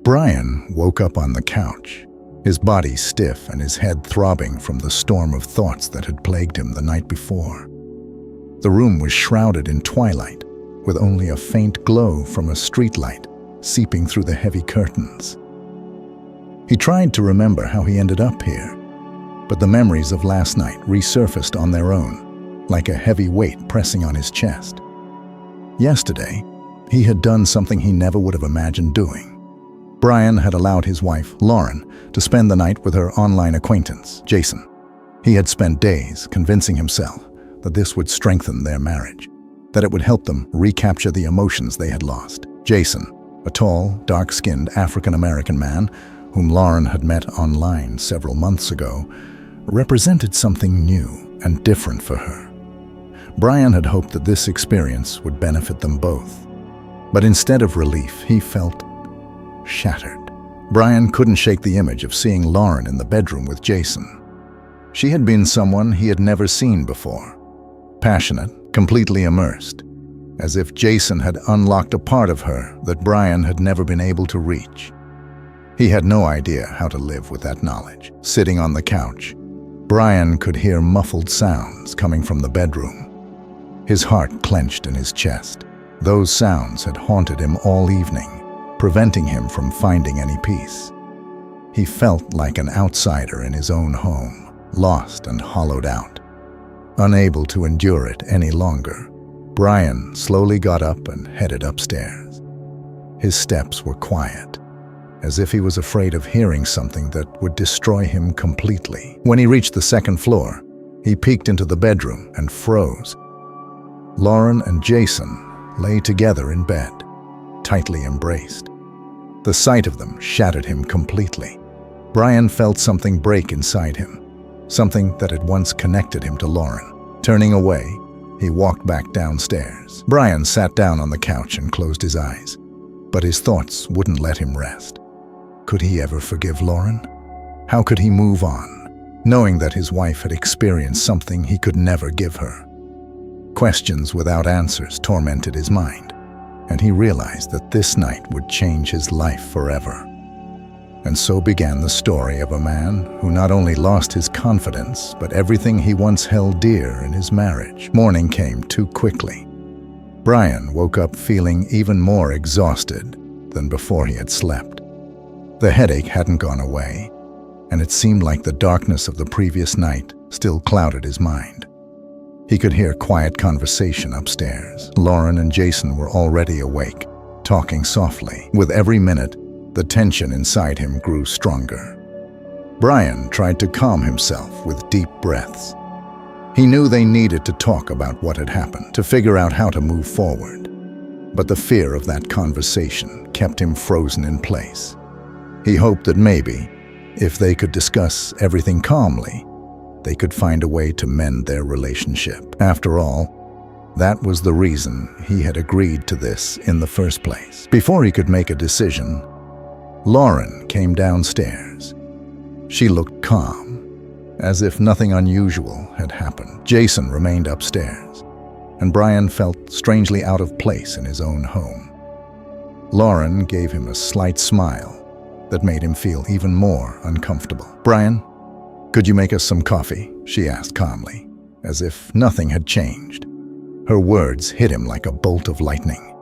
Brian woke up on the couch, his body stiff and his head throbbing from the storm of thoughts that had plagued him the night before. The room was shrouded in twilight, with only a faint glow from a streetlight seeping through the heavy curtains. He tried to remember how he ended up here, but the memories of last night resurfaced on their own, like a heavy weight pressing on his chest. Yesterday, he had done something he never would have imagined doing. Brian had allowed his wife, Lauren, to spend the night with her online acquaintance, Jason. He had spent days convincing himself that this would strengthen their marriage, that it would help them recapture the emotions they had lost. Jason, a tall, dark-skinned African-American man whom Lauren had met online several months ago, represented something new and different for her. Brian had hoped that this experience would benefit them both. But instead of relief, he felt shattered. Brian couldn't shake the image of seeing Lauren in the bedroom with Jason. She had been someone he had never seen before. Passionate, completely immersed, as if Jason had unlocked a part of her that Brian had never been able to reach. He had no idea how to live with that knowledge. Sitting on the couch, Brian could hear muffled sounds coming from the bedroom. His heart clenched in his chest. Those sounds had haunted him all evening, preventing him from finding any peace. He felt like an outsider in his own home, lost and hollowed out. Unable to endure it any longer, Brian slowly got up and headed upstairs. His steps were quiet, as if he was afraid of hearing something that would destroy him completely. When he reached the second floor, he peeked into the bedroom and froze. Lauren and Jason lay together in bed, tightly embraced. The sight of them shattered him completely. Brian felt something break inside him, something that had once connected him to Lauren. Turning away, he walked back downstairs. Brian sat down on the couch and closed his eyes, but his thoughts wouldn't let him rest. Could he ever forgive Lauren? How could he move on, knowing that his wife had experienced something he could never give her? Questions without answers tormented his mind, and he realized that this night would change his life forever. And so began the story of a man who not only lost his confidence, but everything he once held dear in his marriage. Morning came too quickly. Brian woke up feeling even more exhausted than before he had slept. The headache hadn't gone away, and it seemed like the darkness of the previous night still clouded his mind. He could hear quiet conversation upstairs. Lauren and Jason were already awake, talking softly. With every minute, the tension inside him grew stronger. Brian tried to calm himself with deep breaths. He knew they needed to talk about what had happened, to figure out how to move forward. But the fear of that conversation kept him frozen in place. He hoped that maybe, if they could discuss everything calmly, they could find a way to mend their relationship. After all, that was the reason he had agreed to this in the first place. Before he could make a decision, Lauren came downstairs. She looked calm, as if nothing unusual had happened. Jason remained upstairs, and Brian felt strangely out of place in his own home. Lauren gave him a slight smile that made him feel even more uncomfortable. "Brian, could you make us some coffee?" she asked calmly, as if nothing had changed. Her words hit him like a bolt of lightning.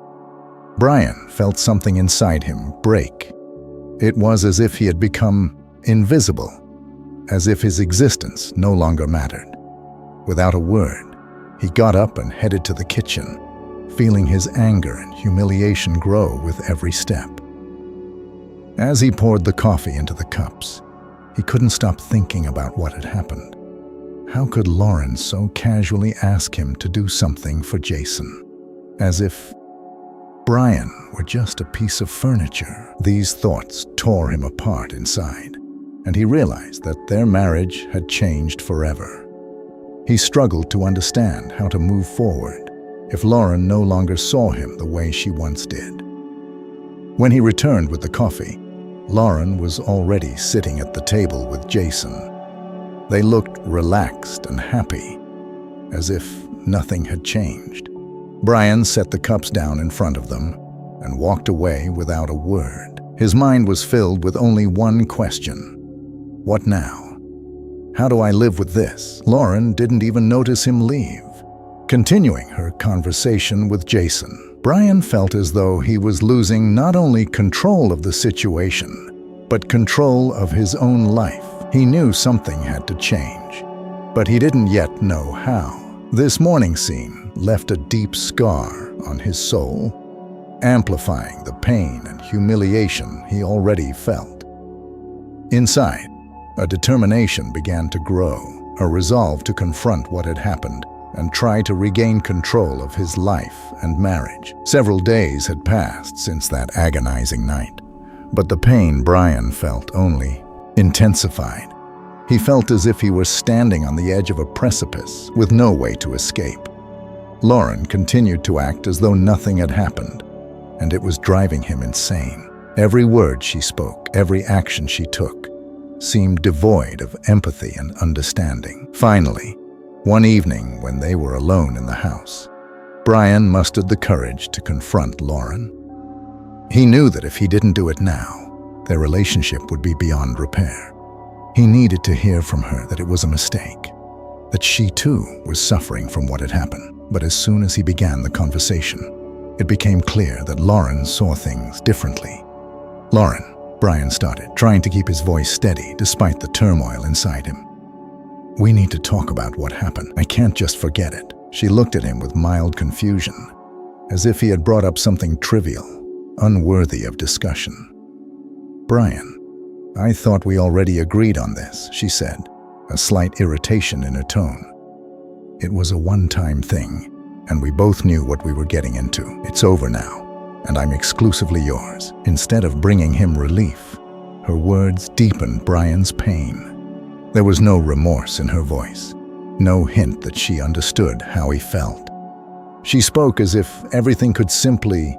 Brian felt something inside him break. It was as if he had become invisible, as if his existence no longer mattered. Without a word, he got up and headed to the kitchen, feeling his anger and humiliation grow with every step. As he poured the coffee into the cups, he couldn't stop thinking about what had happened. How could Lauren so casually ask him to do something for Jason? As if Brian were just a piece of furniture. These thoughts tore him apart inside, and he realized that their marriage had changed forever. He struggled to understand how to move forward if Lauren no longer saw him the way she once did. When he returned with the coffee, Lauren was already sitting at the table with Jason. They looked relaxed and happy, as if nothing had changed. Brian set the cups down in front of them and walked away without a word. His mind was filled with only one question. What now? How do I live with this? Lauren didn't even notice him leave. Continuing her conversation with Jason, Brian felt as though he was losing not only control of the situation, but control of his own life. He knew something had to change, but he didn't yet know how. This morning scene left a deep scar on his soul, amplifying the pain and humiliation he already felt. Inside, a determination began to grow, a resolve to confront what had happened and try to regain control of his life and marriage. Several days had passed since that agonizing night, but the pain Brian felt only intensified. He felt as if he were standing on the edge of a precipice with no way to escape. Lauren continued to act as though nothing had happened, and it was driving him insane. Every word she spoke, every action she took, seemed devoid of empathy and understanding. Finally, one evening when they were alone in the house, Brian mustered the courage to confront Lauren. He knew that if he didn't do it now, their relationship would be beyond repair. He needed to hear from her that it was a mistake, that she too was suffering from what had happened. But as soon as he began the conversation, it became clear that Lauren saw things differently. Lauren, Brian started, trying to keep his voice steady despite the turmoil inside him. We need to talk about what happened. I can't just forget it. She looked at him with mild confusion, as if he had brought up something trivial, unworthy of discussion. Brian, I thought we already agreed on this, she said, a slight irritation in her tone. It was a one-time thing, and we both knew what we were getting into. It's over now, and I'm exclusively yours. Instead of bringing him relief, her words deepened Brian's pain. There was no remorse in her voice, no hint that she understood how he felt. She spoke as if everything could simply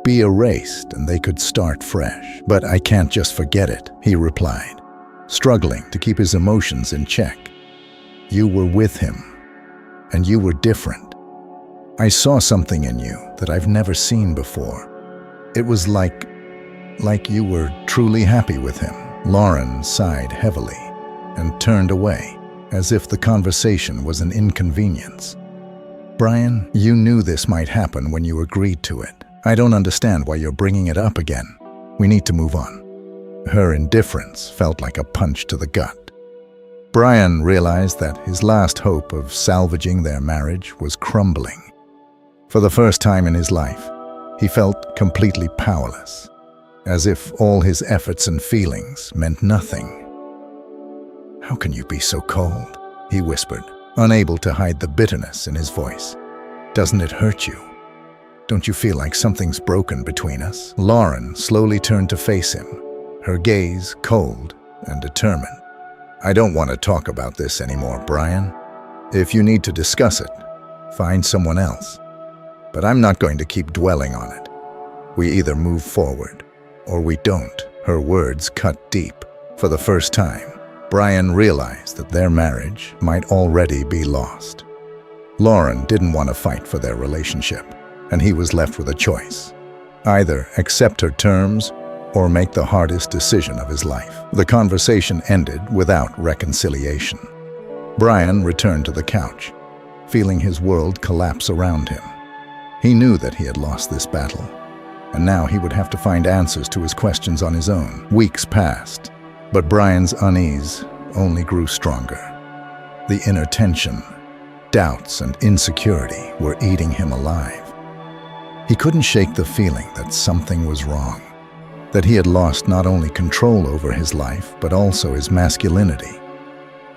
be erased and they could start fresh. But I can't just forget it, he replied, struggling to keep his emotions in check. You were with him, and you were different. I saw something in you that I've never seen before. It was like you were truly happy with him. Lauren sighed heavily and turned away, as if the conversation was an inconvenience. Brian, you knew this might happen when you agreed to it. I don't understand why you're bringing it up again. We need to move on. Her indifference felt like a punch to the gut. Brian realized that his last hope of salvaging their marriage was crumbling. For the first time in his life, he felt completely powerless, as if all his efforts and feelings meant nothing. How can you be so cold? He whispered, unable to hide the bitterness in his voice. Doesn't it hurt you? Don't you feel like something's broken between us? Lauren slowly turned to face him, her gaze cold and determined. I don't want to talk about this anymore, Brian. If you need to discuss it, find someone else. But I'm not going to keep dwelling on it. We either move forward or we don't. Her words cut deep. For the first time, Brian realized that their marriage might already be lost. Lauren didn't want to fight for their relationship, and he was left with a choice. Either accept her terms or make the hardest decision of his life. The conversation ended without reconciliation. Brian returned to the couch, feeling his world collapse around him. He knew that he had lost this battle, and now he would have to find answers to his questions on his own. Weeks passed, but Brian's unease only grew stronger. The inner tension, doubts, and insecurity were eating him alive. He couldn't shake the feeling that something was wrong, that he had lost not only control over his life, but also his masculinity.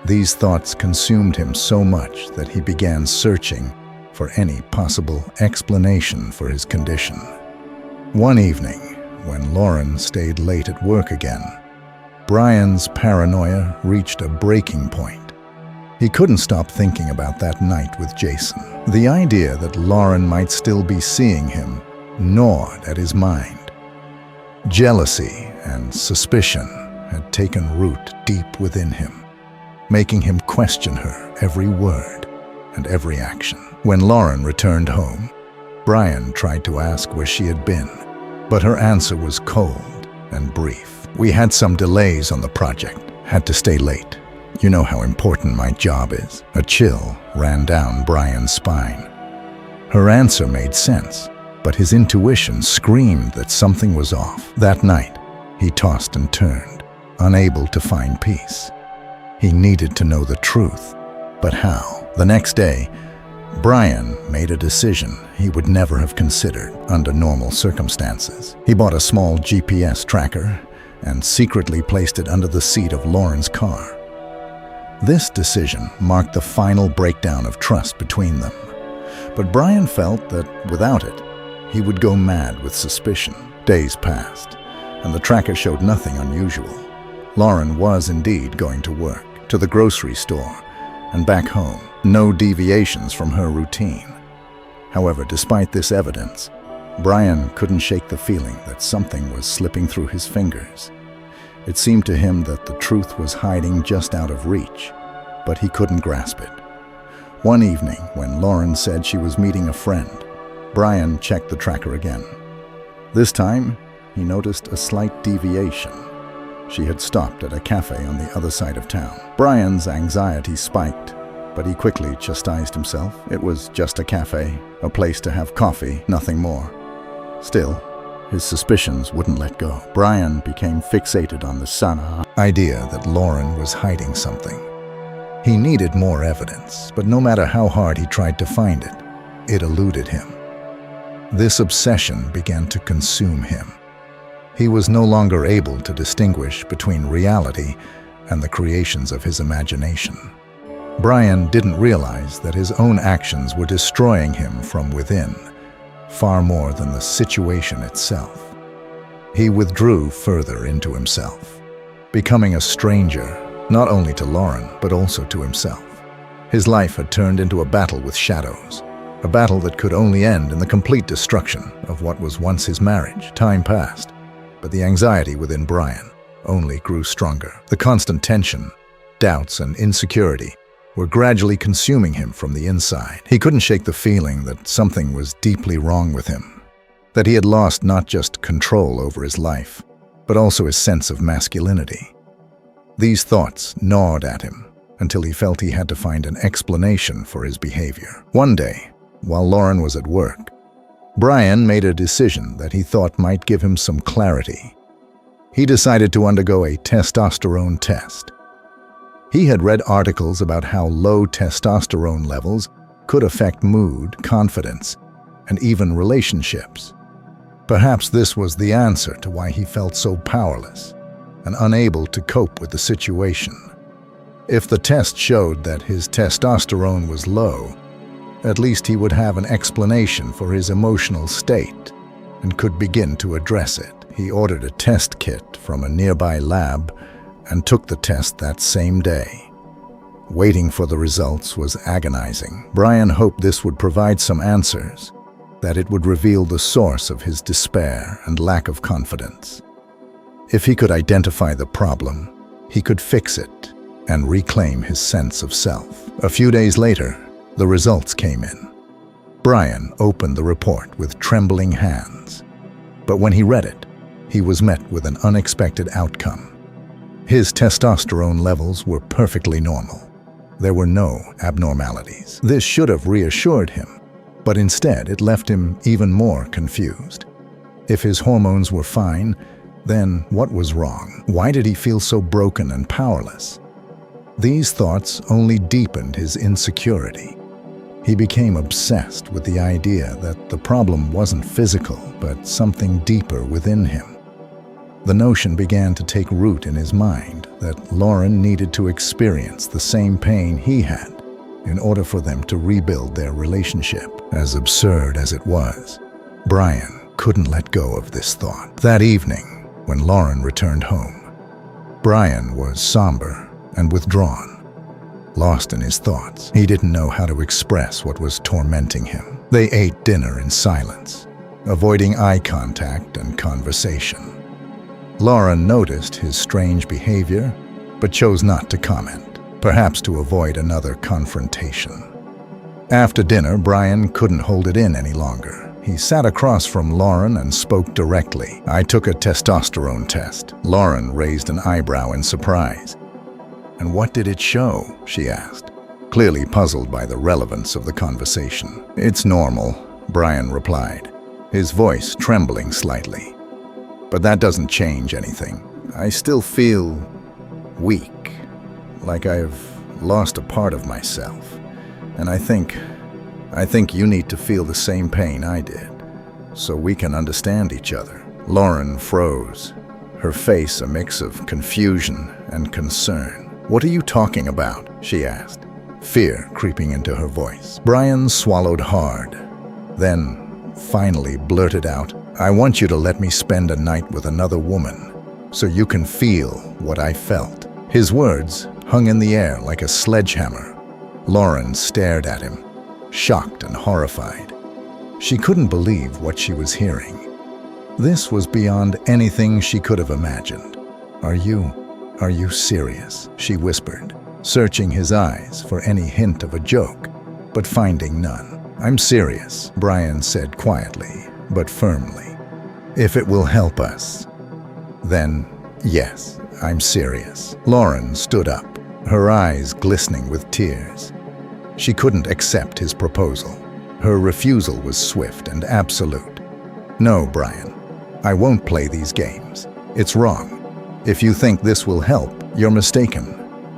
These thoughts consumed him so much that he began searching for any possible explanation for his condition. One evening, when Lauren stayed late at work again, Brian's paranoia reached a breaking point. He couldn't stop thinking about that night with Jason. The idea that Lauren might still be seeing him gnawed at his mind. Jealousy and suspicion had taken root deep within him, making him question her every word and every action. When Lauren returned home, Brian tried to ask where she had been, but her answer was cold and brief. "We had some delays on the project. Had to stay late. You know how important my job is." A chill ran down Brian's spine. Her answer made sense, but his intuition screamed that something was off. That night, he tossed and turned, unable to find peace. He needed to know the truth, but how? The next day, Brian made a decision he would never have considered under normal circumstances. He bought a small GPS tracker and secretly placed it under the seat of Lauren's car. This decision marked the final breakdown of trust between them. But Brian felt that without it, he would go mad with suspicion. Days passed, and the tracker showed nothing unusual. Lauren was indeed going to work, to the grocery store, and back home. No deviations from her routine. However, despite this evidence, Brian couldn't shake the feeling that something was slipping through his fingers. It seemed to him that the truth was hiding just out of reach, but he couldn't grasp it. One evening, when Lauren said she was meeting a friend, Brian checked the tracker again. This time, he noticed a slight deviation. She had stopped at a cafe on the other side of town. Brian's anxiety spiked, but he quickly chastised himself. It was just a cafe, a place to have coffee, nothing more. Still, his suspicions wouldn't let go. Brian became fixated on the idea that Lauren was hiding something. He needed more evidence, but no matter how hard he tried to find it, it eluded him. This obsession began to consume him. He was no longer able to distinguish between reality and the creations of his imagination. Brian didn't realize that his own actions were destroying him from within, far more than the situation itself. He withdrew further into himself, becoming a stranger not only to Lauren, but also to himself. His life had turned into a battle with shadows, a battle that could only end in the complete destruction of what was once his marriage. Time passed, but the anxiety within Brian only grew stronger. The constant tension, doubts, and insecurity were gradually consuming him from the inside. He couldn't shake the feeling that something was deeply wrong with him, that he had lost not just control over his life, but also his sense of masculinity. These thoughts gnawed at him until he felt he had to find an explanation for his behavior. One day, while Lauren was at work, Brian made a decision that he thought might give him some clarity. He decided to undergo a testosterone test. He had read articles about how low testosterone levels could affect mood, confidence, and even relationships. Perhaps this was the answer to why he felt so powerless and unable to cope with the situation. If the test showed that his testosterone was low, at least he would have an explanation for his emotional state and could begin to address it. He ordered a test kit from a nearby lab and took the test that same day. Waiting for the results was agonizing. Brian hoped this would provide some answers, that it would reveal the source of his despair and lack of confidence. If he could identify the problem, he could fix it and reclaim his sense of self. A few days later, the results came in. Brian opened the report with trembling hands. But when he read it, he was met with an unexpected outcome. His testosterone levels were perfectly normal. There were no abnormalities. This should have reassured him, but instead it left him even more confused. If his hormones were fine, then what was wrong? Why did he feel so broken and powerless? These thoughts only deepened his insecurity. He became obsessed with the idea that the problem wasn't physical, but something deeper within him. The notion began to take root in his mind that Lauren needed to experience the same pain he had in order for them to rebuild their relationship. As absurd as it was, Brian couldn't let go of this thought. That evening, when Lauren returned home, Brian was somber and withdrawn, lost in his thoughts. He didn't know how to express what was tormenting him. They ate dinner in silence, avoiding eye contact and conversation. Lauren noticed his strange behavior, but chose not to comment, perhaps to avoid another confrontation. After dinner, Brian couldn't hold it in any longer. He sat across from Lauren and spoke directly. "I took a testosterone test." Lauren raised an eyebrow in surprise. "And what did it show?" she asked, clearly puzzled by the relevance of the conversation. "It's normal," Brian replied, his voice trembling slightly. "But that doesn't change anything. I still feel weak, like I've lost a part of myself. And I think you need to feel the same pain I did, so we can understand each other." Lauren froze, her face a mix of confusion and concern. "What are you talking about?" she asked, fear creeping into her voice. Brian swallowed hard, then finally blurted out, "I want you to let me spend a night with another woman, so you can feel what I felt." His words hung in the air like a sledgehammer. Lauren stared at him, shocked and horrified. She couldn't believe what she was hearing. This was beyond anything she could have imagined. Are you serious?" she whispered, searching his eyes for any hint of a joke, but finding none. "I'm serious," Brian said quietly, but firmly. "If it will help us, then yes, I'm serious." Lauren stood up, her eyes glistening with tears. She couldn't accept his proposal. Her refusal was swift and absolute. "No, Brian, I won't play these games. It's wrong. If you think this will help, you're mistaken.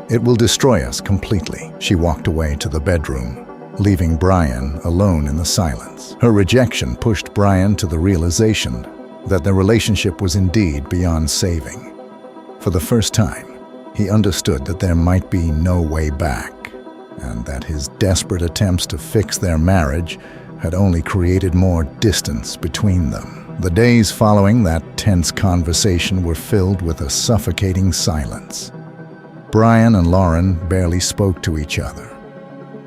It will destroy us completely." She walked away to the bedroom, leaving Brian alone in the silence. Her rejection pushed Brian to the realization that their relationship was indeed beyond saving. For the first time, he understood that there might be no way back, and that his desperate attempts to fix their marriage had only created more distance between them. The days following that tense conversation were filled with a suffocating silence. Brian and Lauren barely spoke to each other.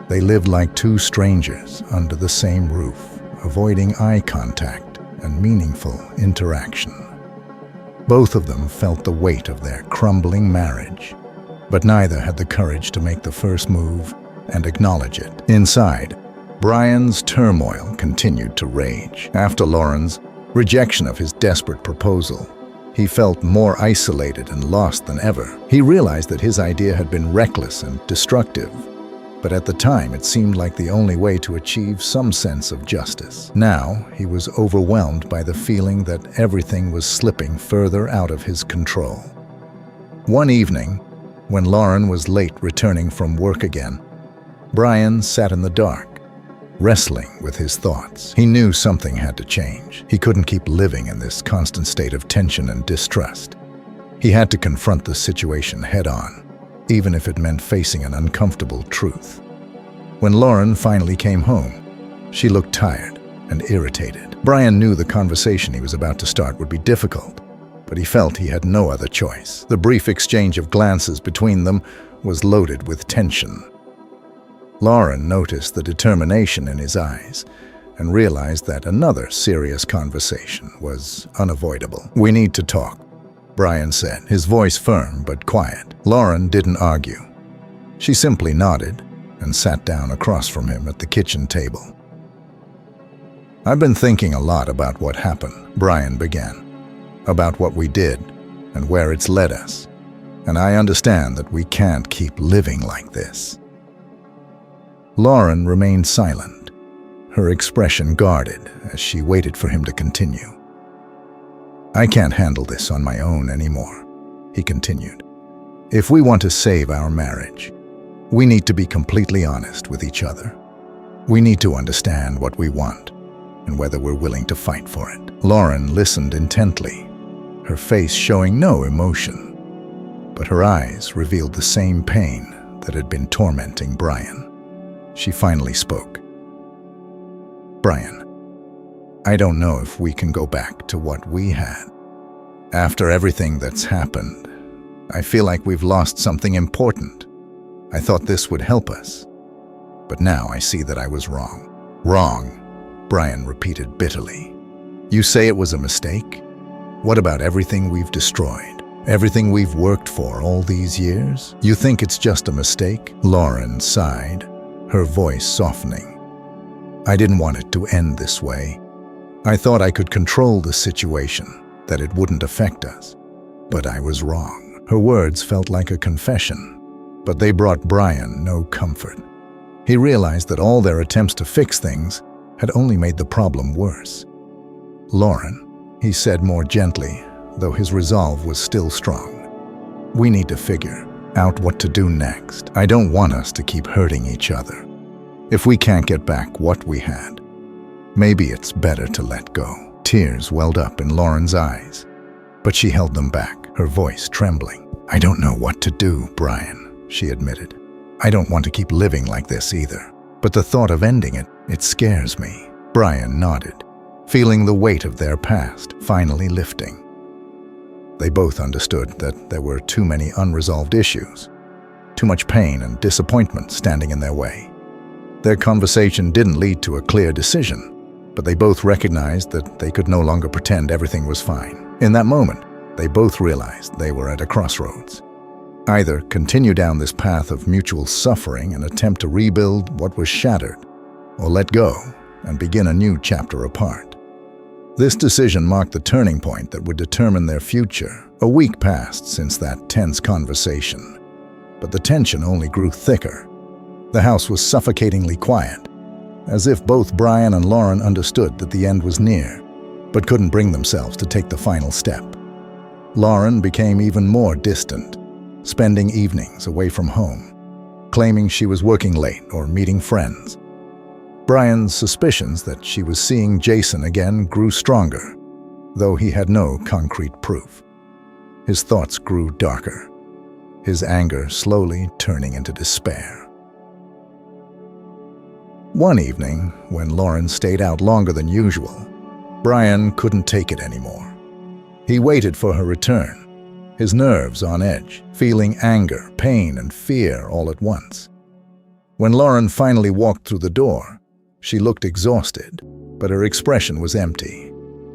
They lived like two strangers under the same roof, avoiding eye contact and meaningful interaction. Both of them felt the weight of their crumbling marriage, but neither had the courage to make the first move and acknowledge it. Inside, Brian's turmoil continued to rage. After Lauren's rejection of his desperate proposal, he felt more isolated and lost than ever. He realized that his idea had been reckless and destructive, but at the time it seemed like the only way to achieve some sense of justice. Now he was overwhelmed by the feeling that everything was slipping further out of his control. One evening, when Lauren was late returning from work again, Brian sat in the dark, wrestling with his thoughts. He knew something had to change. He couldn't keep living in this constant state of tension and distrust. He had to confront the situation head-on, even if it meant facing an uncomfortable truth. When Lauren finally came home, she looked tired and irritated. Brian knew the conversation he was about to start would be difficult, but he felt he had no other choice. The brief exchange of glances between them was loaded with tension. Lauren noticed the determination in his eyes and realized that another serious conversation was unavoidable. "We need to talk," Brian said, his voice firm but quiet. Lauren didn't argue. She simply nodded and sat down across from him at the kitchen table. "I've been thinking a lot about what happened," Brian began, "about what we did and where it's led us. And I understand that we can't keep living like this." Lauren remained silent, her expression guarded as she waited for him to continue. "I can't handle this on my own anymore," he continued. "If we want to save our marriage, we need to be completely honest with each other. We need to understand what we want and whether we're willing to fight for it." Lauren listened intently, her face showing no emotion, but her eyes revealed the same pain that had been tormenting Brian. She finally spoke. "Brian, I don't know if we can go back to what we had. After everything that's happened, I feel like we've lost something important. I thought this would help us, but now I see that I was wrong." "Wrong," Brian repeated bitterly. "You say it was a mistake? What about everything we've destroyed? Everything we've worked for all these years? You think it's just a mistake?" Lauren sighed, her voice softening. "I didn't want it to end this way. I thought I could control the situation, that it wouldn't affect us. But I was wrong. Her words felt like a confession, but they brought Brian no comfort. He realized that all their attempts to fix things had only made the problem worse. "Lauren," he said more gently, though his resolve was still strong, "we need to figure out what to do next. I don't want us to keep hurting each other. If we can't get back what we had, maybe it's better to let go." Tears welled up in Lauren's eyes, but she held them back, her voice trembling. "I don't know what to do, Brian," she admitted. "I don't want to keep living like this either. But the thought of ending it scares me." Brian nodded, feeling the weight of their past finally lifting. They both understood that there were too many unresolved issues, too much pain and disappointment standing in their way. Their conversation didn't lead to a clear decision, but they both recognized that they could no longer pretend everything was fine. In that moment, they both realized they were at a crossroads. Either continue down this path of mutual suffering and attempt to rebuild what was shattered, or let go and begin a new chapter apart. This decision marked the turning point that would determine their future. A week passed since that tense conversation, but the tension only grew thicker. The house was suffocatingly quiet, as if both Brian and Lauren understood that the end was near, but couldn't bring themselves to take the final step. Lauren became even more distant, spending evenings away from home, claiming she was working late or meeting friends. Brian's suspicions that she was seeing Jason again grew stronger, though he had no concrete proof. His thoughts grew darker, his anger slowly turning into despair. One evening, when Lauren stayed out longer than usual, Brian couldn't take it anymore. He waited for her return, his nerves on edge, feeling anger, pain, and fear all at once. When Lauren finally walked through the door, she looked exhausted, but her expression was empty,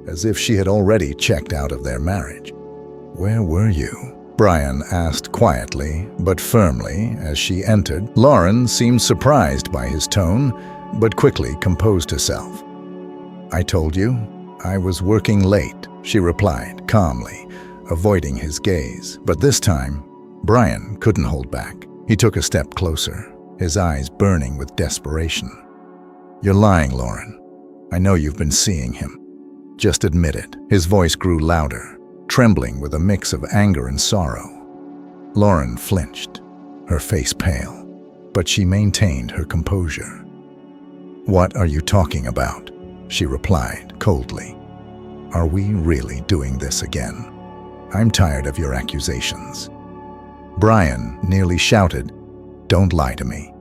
as if she had already checked out of their marriage. "Where were you?" Brian asked quietly but firmly as she entered. Lauren seemed surprised by his tone, but quickly composed herself. "I told you, I was working late," she replied calmly, avoiding his gaze. But this time, Brian couldn't hold back. He took a step closer, his eyes burning with desperation. "You're lying, Lauren. I know you've been seeing him. Just admit it." His voice grew louder, trembling with a mix of anger and sorrow. Lauren flinched, her face pale, but she maintained her composure. "What are you talking about?" she replied coldly. "Are we really doing this again? I'm tired of your accusations." Brian nearly shouted, "Don't lie to me.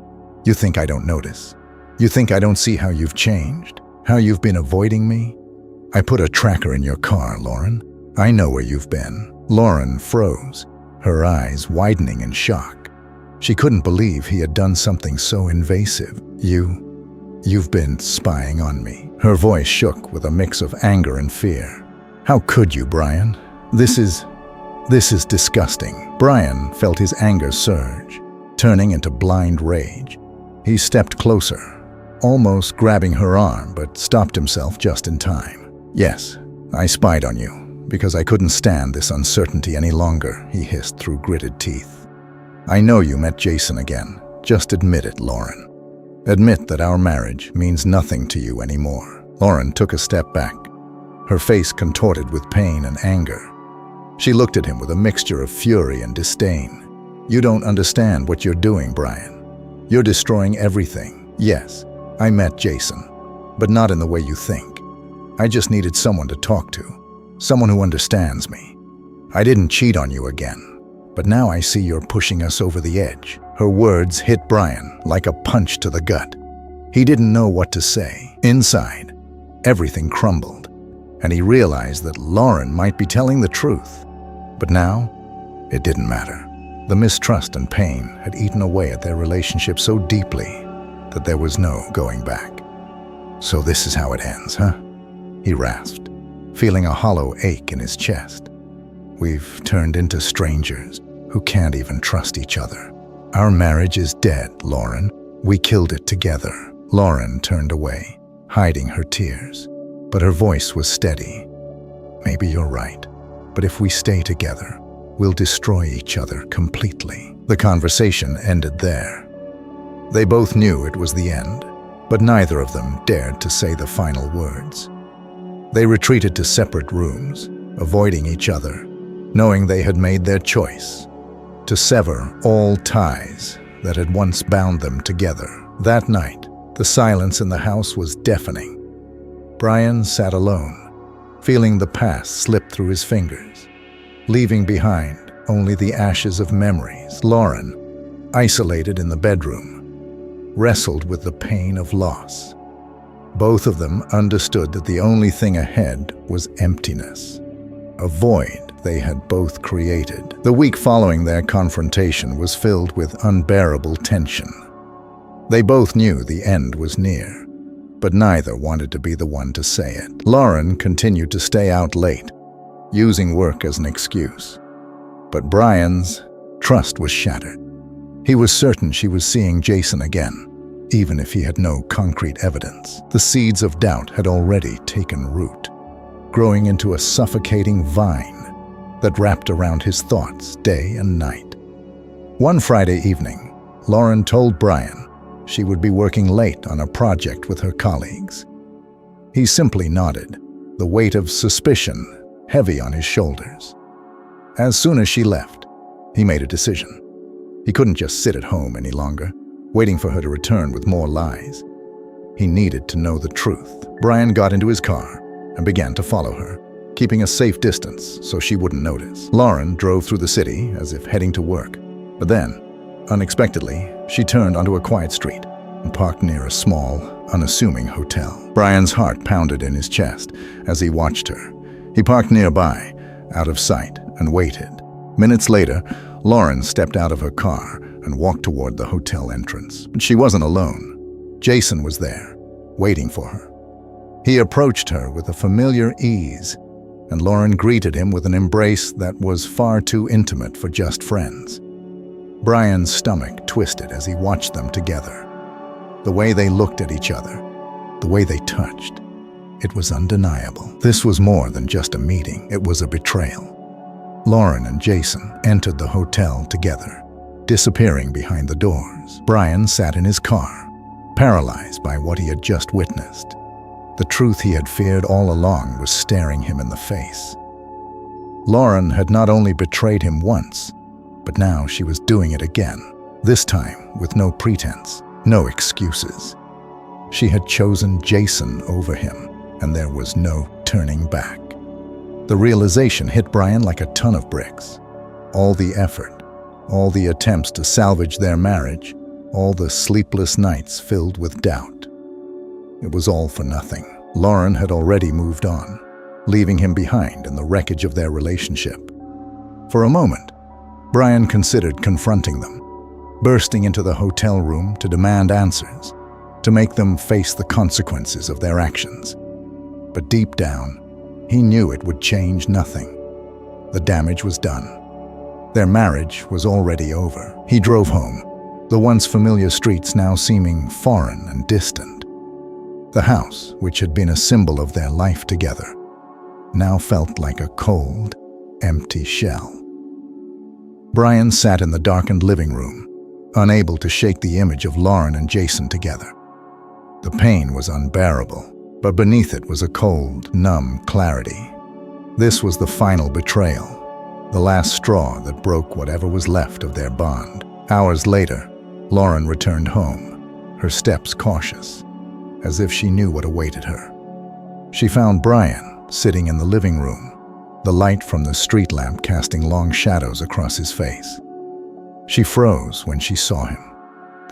You think I don't notice? You think I don't see how you've changed? How you've been avoiding me? I put a tracker in your car, Lauren. I know where you've been." Lauren froze, her eyes widening in shock. She couldn't believe he had done something so invasive. You've been spying on me." Her voice shook with a mix of anger and fear. "How could you, Brian? This is disgusting." Brian felt his anger surge, turning into blind rage. He stepped closer, almost grabbing her arm, but stopped himself just in time. "Yes, I spied on you, because I couldn't stand this uncertainty any longer," he hissed through gritted teeth. "I know you met Jason again. Just admit it, Lauren. Admit that our marriage means nothing to you anymore." Lauren took a step back, her face contorted with pain and anger. She looked at him with a mixture of fury and disdain. "You don't understand what you're doing, Brian. You're destroying everything. Yes, I met Jason, but not in the way you think. I just needed someone to talk to, someone who understands me. I didn't cheat on you again, but now I see you're pushing us over the edge." Her words hit Brian like a punch to the gut. He didn't know what to say. Inside, everything crumbled, and he realized that Lauren might be telling the truth. But now, it didn't matter. The mistrust and pain had eaten away at their relationship so deeply that there was no going back. "So this is how it ends, huh?" he rasped, feeling a hollow ache in his chest. "We've turned into strangers who can't even trust each other. Our marriage is dead, Lauren. We killed it together." Lauren turned away, hiding her tears. but her voice was steady. "Maybe you're right, but if we stay together, we'll destroy each other completely." The conversation ended there. They both knew it was the end, but neither of them dared to say the final words. They retreated to separate rooms, avoiding each other, knowing they had made their choice to sever all ties that had once bound them together. That night, the silence in the house was deafening. Brian sat alone, feeling the past slip through his fingers, leaving behind only the ashes of memories. Lauren, isolated in the bedroom, wrestled with the pain of loss. Both of them understood that the only thing ahead was emptiness, a void they had both created. The week following their confrontation was filled with unbearable tension. They both knew the end was near, but neither wanted to be the one to say it. Lauren continued to stay out late, using work as an excuse. But Brian's trust was shattered. He was certain she was seeing Jason again, even if he had no concrete evidence. The seeds of doubt had already taken root, growing into a suffocating vine that wrapped around his thoughts day and night. One Friday evening, Lauren told Brian she would be working late on a project with her colleagues. He simply nodded, the weight of suspicion heavy on his shoulders. As soon as she left, he made a decision. He couldn't just sit at home any longer, waiting for her to return with more lies. He needed to know the truth. Brian got into his car and began to follow her, keeping a safe distance so she wouldn't notice. Lauren drove through the city as if heading to work, but then, unexpectedly, she turned onto a quiet street and parked near a small, unassuming hotel. Brian's heart pounded in his chest as he watched her. He parked nearby, out of sight, and waited. Minutes later, Lauren stepped out of her car and walked toward the hotel entrance. But she wasn't alone. Jason was there, waiting for her. He approached her with a familiar ease, and Lauren greeted him with an embrace that was far too intimate for just friends. Brian's stomach twisted as he watched them together. The way they looked at each other, the way they touched, it was undeniable. This was more than just a meeting, it was a betrayal. Lauren and Jason entered the hotel together, disappearing behind the doors. Brian sat in his car, paralyzed by what he had just witnessed. The truth he had feared all along was staring him in the face. Lauren had not only betrayed him once, but now she was doing it again, this time with no pretense, no excuses. She had chosen Jason over him, and there was no turning back. The realization hit Brian like a ton of bricks. All the effort, all the attempts to salvage their marriage, all the sleepless nights filled with doubt. It was all for nothing. Lauren had already moved on, leaving him behind in the wreckage of their relationship. For a moment, Brian considered confronting them, bursting into the hotel room to demand answers, to make them face the consequences of their actions. But deep down, he knew it would change nothing. The damage was done. Their marriage was already over. He drove home, the once familiar streets now seeming foreign and distant. The house, which had been a symbol of their life together, now felt like a cold, empty shell. Brian sat in the darkened living room, unable to shake the image of Lauren and Jason together. The pain was unbearable, but beneath it was a cold, numb clarity. This was the final betrayal, the last straw that broke whatever was left of their bond. Hours later, Lauren returned home, her steps cautious, as if she knew what awaited her. She found Brian sitting in the living room, the light from the street lamp casting long shadows across his face. She froze when she saw him,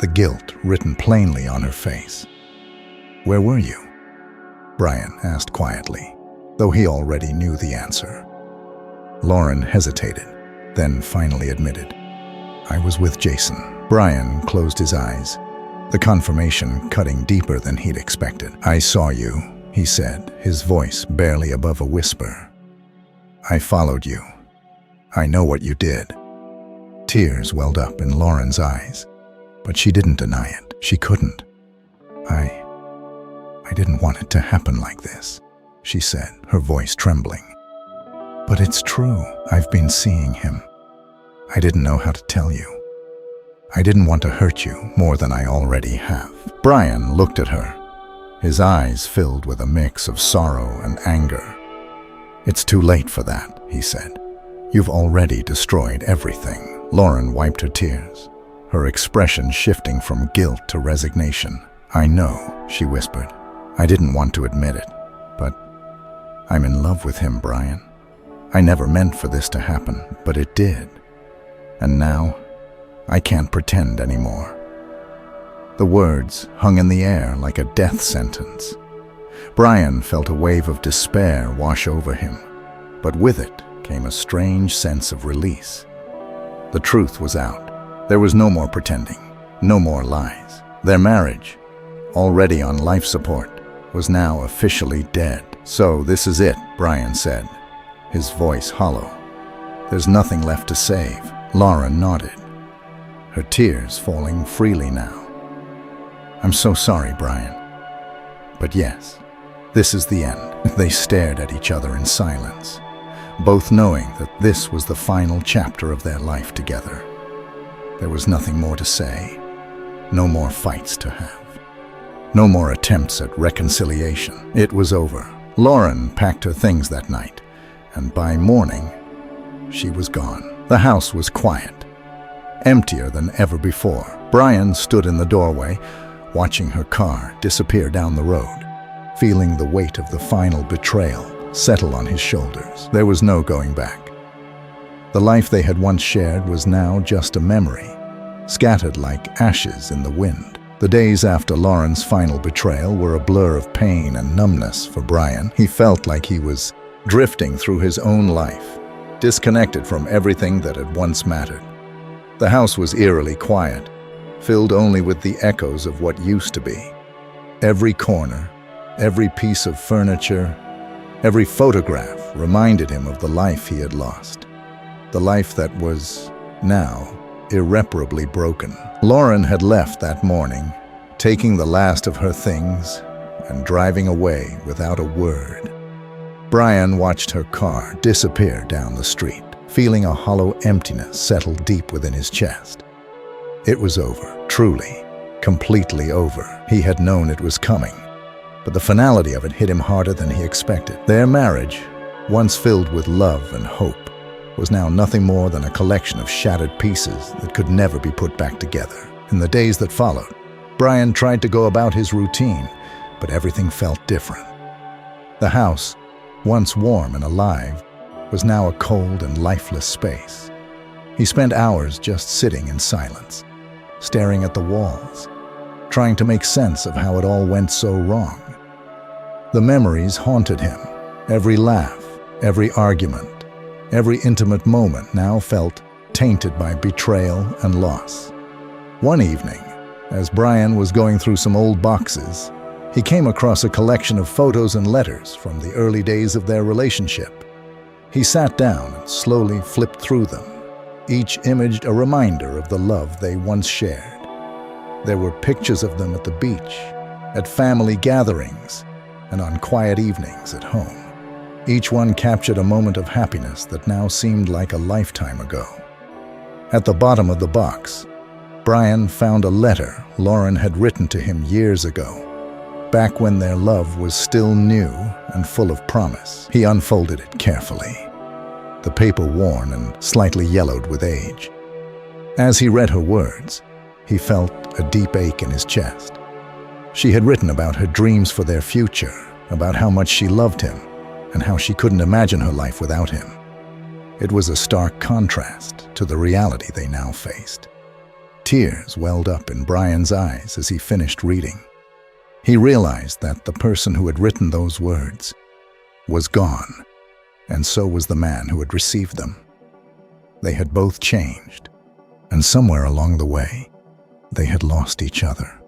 the guilt written plainly on her face. "Where were you?" Brian asked quietly, though he already knew the answer. Lauren hesitated, then finally admitted, "I was with Jason." Brian closed his eyes, the confirmation cutting deeper than he'd expected. "I saw you," he said, his voice barely above a whisper. "I followed you. I know what you did." Tears welled up in Lauren's eyes, but she didn't deny it. She couldn't. I didn't want it to happen like this." she said, her voice trembling. "But it's true. I've been seeing him. I didn't know how to tell you. I didn't want to hurt you more than I already have." Brian looked at her, his eyes filled with a mix of sorrow and anger. "It's too late for that," he said. "You've already destroyed everything." Lauren wiped her tears, her expression shifting from guilt to resignation. "I know," she whispered. "I didn't want to admit it, but I'm in love with him, Brian. I never meant for this to happen, but it did. And now, I can't pretend anymore." The words hung in the air like a death sentence. Brian felt a wave of despair wash over him, but with it came a strange sense of release. The truth was out. There was no more pretending, no more lies. Their marriage, already on life support, was now officially dead. "So this is it," Brian said, his voice hollow. "There's nothing left to save." Lauren nodded, her tears falling freely now. "I'm so sorry, Brian. But yes, this is the end." They stared at each other in silence, both knowing that this was the final chapter of their life together. There was nothing more to say, no more fights to have, no more attempts at reconciliation. It was over. Lauren packed her things that night, and by morning, she was gone. The house was quiet, emptier than ever before. Brian stood in the doorway, watching her car disappear down the road, feeling the weight of the final betrayal settle on his shoulders. There was no going back. The life they had once shared was now just a memory, scattered like ashes in the wind. The days after Lauren's final betrayal were a blur of pain and numbness for Brian. He felt like he was drifting through his own life, disconnected from everything that had once mattered. The house was eerily quiet, filled only with the echoes of what used to be. Every corner, every piece of furniture, every photograph reminded him of the life he had lost, the life that was now irreparably broken. Lauren had left that morning, taking the last of her things and driving away without a word. Brian watched her car disappear down the street, feeling a hollow emptiness settle deep within his chest. It was over, truly, completely over. He had known it was coming, but the finality of it hit him harder than he expected. Their marriage, once filled with love and hope, was now nothing more than a collection of shattered pieces that could never be put back together. In the days that followed, Brian tried to go about his routine, but everything felt different. The house, once warm and alive, was now a cold and lifeless space. He spent hours just sitting in silence, staring at the walls, trying to make sense of how it all went so wrong. The memories haunted him. Every laugh, every argument, every intimate moment now felt tainted by betrayal and loss. One evening, as Brian was going through some old boxes, he came across a collection of photos and letters from the early days of their relationship. He sat down and slowly flipped through them. Each imaged a reminder of the love they once shared. There were pictures of them at the beach, at family gatherings, and on quiet evenings at home. Each one captured a moment of happiness that now seemed like a lifetime ago. At the bottom of the box, Brian found a letter Lauren had written to him years ago, back when their love was still new and full of promise. He unfolded it carefully, the paper worn and slightly yellowed with age. As he read her words, he felt a deep ache in his chest. She had written about her dreams for their future, about how much she loved him, and how she couldn't imagine her life without him. It was a stark contrast to the reality they now faced. Tears welled up in Brian's eyes as he finished reading. He realized that the person who had written those words was gone, and so was the man who had received them. They had both changed, and somewhere along the way, they had lost each other.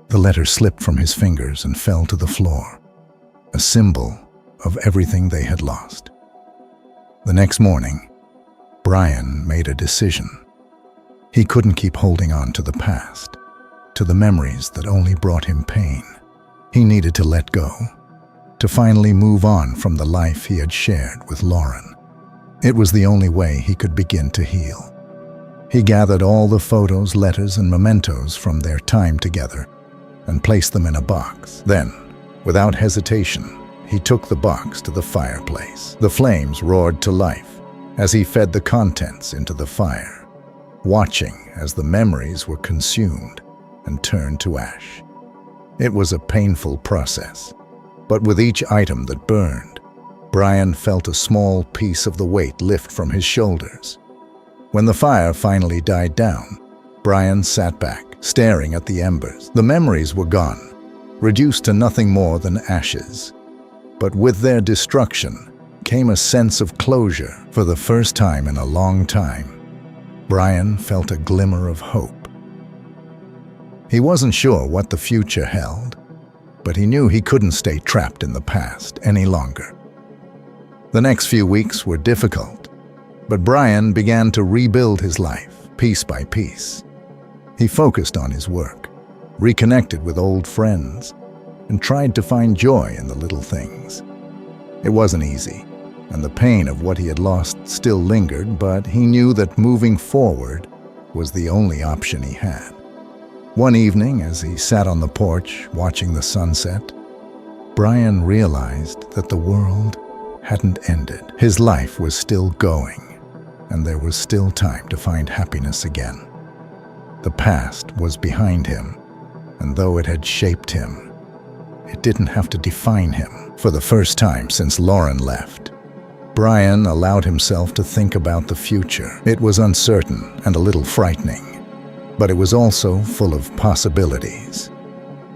The letter slipped from his fingers and fell to the floor, a symbol of everything they had lost. The next morning, Brian made a decision. He couldn't keep holding on to the past, to the memories that only brought him pain. He needed to let go, to finally move on from the life he had shared with Lauren. It was the only way he could begin to heal. He gathered all the photos, letters, and mementos from their time together and placed them in a box. Then, without hesitation, he took the box to the fireplace. The flames roared to life as he fed the contents into the fire, watching as the memories were consumed and turned to ash. It was a painful process, but with each item that burned, Brian felt a small piece of the weight lift from his shoulders. When the fire finally died down, Brian sat back, staring at the embers. The memories were gone, reduced to nothing more than ashes. But with their destruction came a sense of closure. For the first time in a long time, Brian felt a glimmer of hope. He wasn't sure what the future held, but he knew he couldn't stay trapped in the past any longer. The next few weeks were difficult, but Brian began to rebuild his life piece by piece. He focused on his work, reconnected with old friends, and tried to find joy in the little things. It wasn't easy, and the pain of what he had lost still lingered, but he knew that moving forward was the only option he had. One evening, as he sat on the porch watching the sunset, Brian realized that the world hadn't ended. His life was still going, and there was still time to find happiness again. The past was behind him, and though it had shaped him, it didn't have to define him. For the first time since Lauren left, Brian allowed himself to think about the future. It was uncertain and a little frightening, but it was also full of possibilities.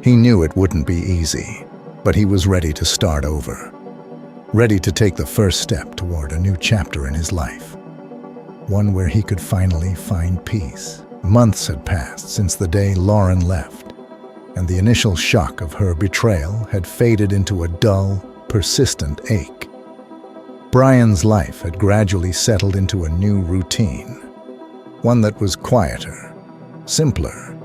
He knew it wouldn't be easy, but he was ready to start over, ready to take the first step toward a new chapter in his life, one where he could finally find peace. Months had passed since the day Lauren left, and the initial shock of her betrayal had faded into a dull, persistent ache. Brian's life had gradually settled into a new routine, one that was quieter, simpler,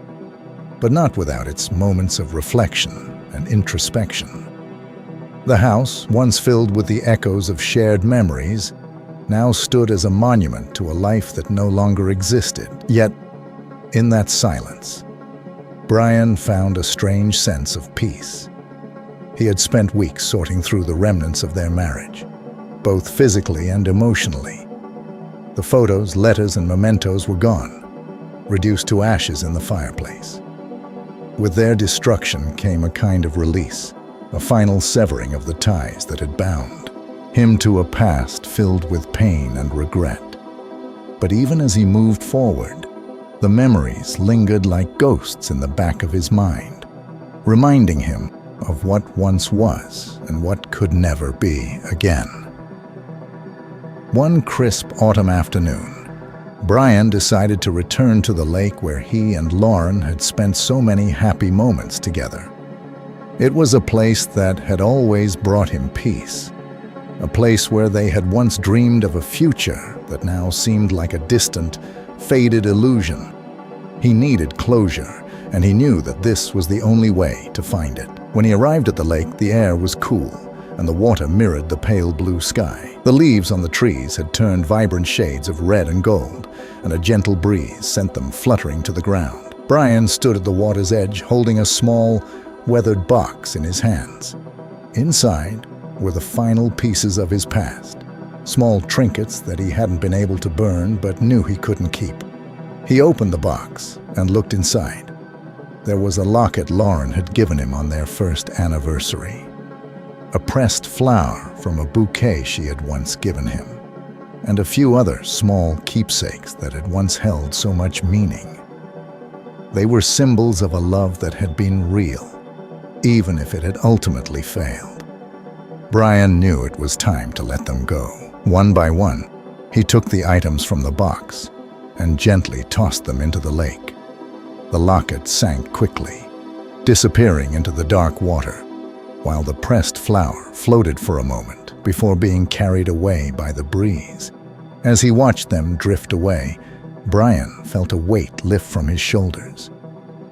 but not without its moments of reflection and introspection. The house, once filled with the echoes of shared memories, now stood as a monument to a life that no longer existed. Yet, in that silence, Brian found a strange sense of peace. He had spent weeks sorting through the remnants of their marriage, both physically and emotionally. The photos, letters, and mementos were gone, reduced to ashes in the fireplace. With their destruction came a kind of release, a final severing of the ties that had bound him to a past filled with pain and regret. But even as he moved forward, the memories lingered like ghosts in the back of his mind, reminding him of what once was and what could never be again. One crisp autumn afternoon, Brian decided to return to the lake where he and Lauren had spent so many happy moments together. It was a place that had always brought him peace, a place where they had once dreamed of a future that now seemed like a distant, faded illusion. He needed closure, and he knew that this was the only way to find it. When he arrived at the lake, the air was cool, and the water mirrored the pale blue sky. The leaves on the trees had turned vibrant shades of red and gold, and a gentle breeze sent them fluttering to the ground. Brian stood at the water's edge, holding a small, weathered box in his hands. Inside were the final pieces of his past, small trinkets that he hadn't been able to burn but knew he couldn't keep. He opened the box and looked inside. There was a locket Lauren had given him on their first anniversary, a pressed flower from a bouquet she had once given him, and a few other small keepsakes that had once held so much meaning. They were symbols of a love that had been real, even if it had ultimately failed. Brian knew it was time to let them go. One by one, he took the items from the box and gently tossed them into the lake. The locket sank quickly, disappearing into the dark water, while the pressed flower floated for a moment before being carried away by the breeze. As he watched them drift away, Brian felt a weight lift from his shoulders.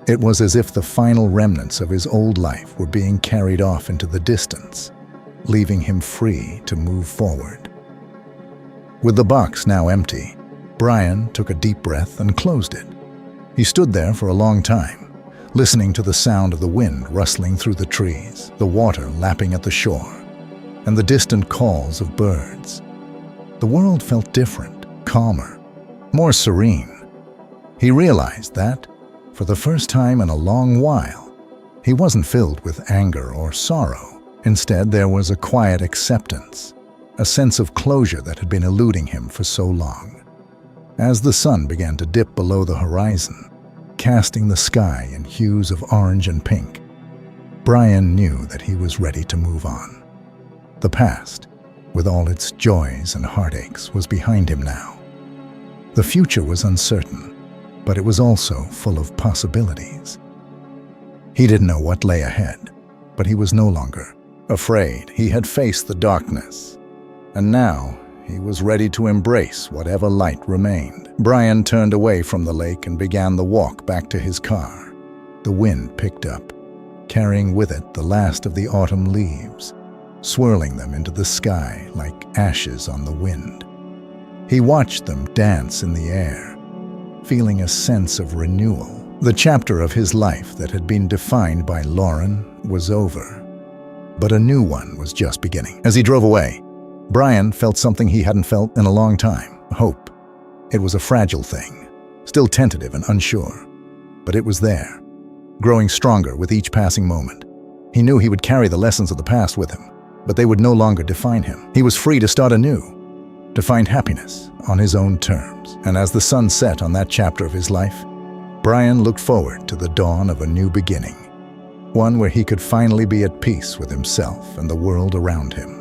It was as if the final remnants of his old life were being carried off into the distance. leaving him free to move forward. With the box now empty, Brian took a deep breath and closed it. He stood there for a long time, listening to the sound of the wind rustling through the trees, the water lapping at the shore, and the distant calls of birds. The world felt different, calmer, more serene. He realized that, for the first time in a long while, he wasn't filled with anger or sorrow. Instead, there was a quiet acceptance, a sense of closure that had been eluding him for so long. As the sun began to dip below the horizon, casting the sky in hues of orange and pink, Brian knew that he was ready to move on. The past, with all its joys and heartaches, was behind him now. The future was uncertain, but it was also full of possibilities. He didn't know what lay ahead, but he was no longer afraid. He had faced the darkness, and now he was ready to embrace whatever light remained. Brian turned away from the lake and began the walk back to his car. The wind picked up, carrying with it the last of the autumn leaves, swirling them into the sky like ashes on the wind. He watched them dance in the air, feeling a sense of renewal. The chapter of his life that had been defined by Lauren was over, but a new one was just beginning. As he drove away, Brian felt something he hadn't felt in a long time: hope. It was a fragile thing, still tentative and unsure, but it was there, growing stronger with each passing moment. He knew he would carry the lessons of the past with him, but they would no longer define him. He was free to start anew, to find happiness on his own terms. And as the sun set on that chapter of his life, Brian looked forward to the dawn of a new beginning, one where he could finally be at peace with himself and the world around him.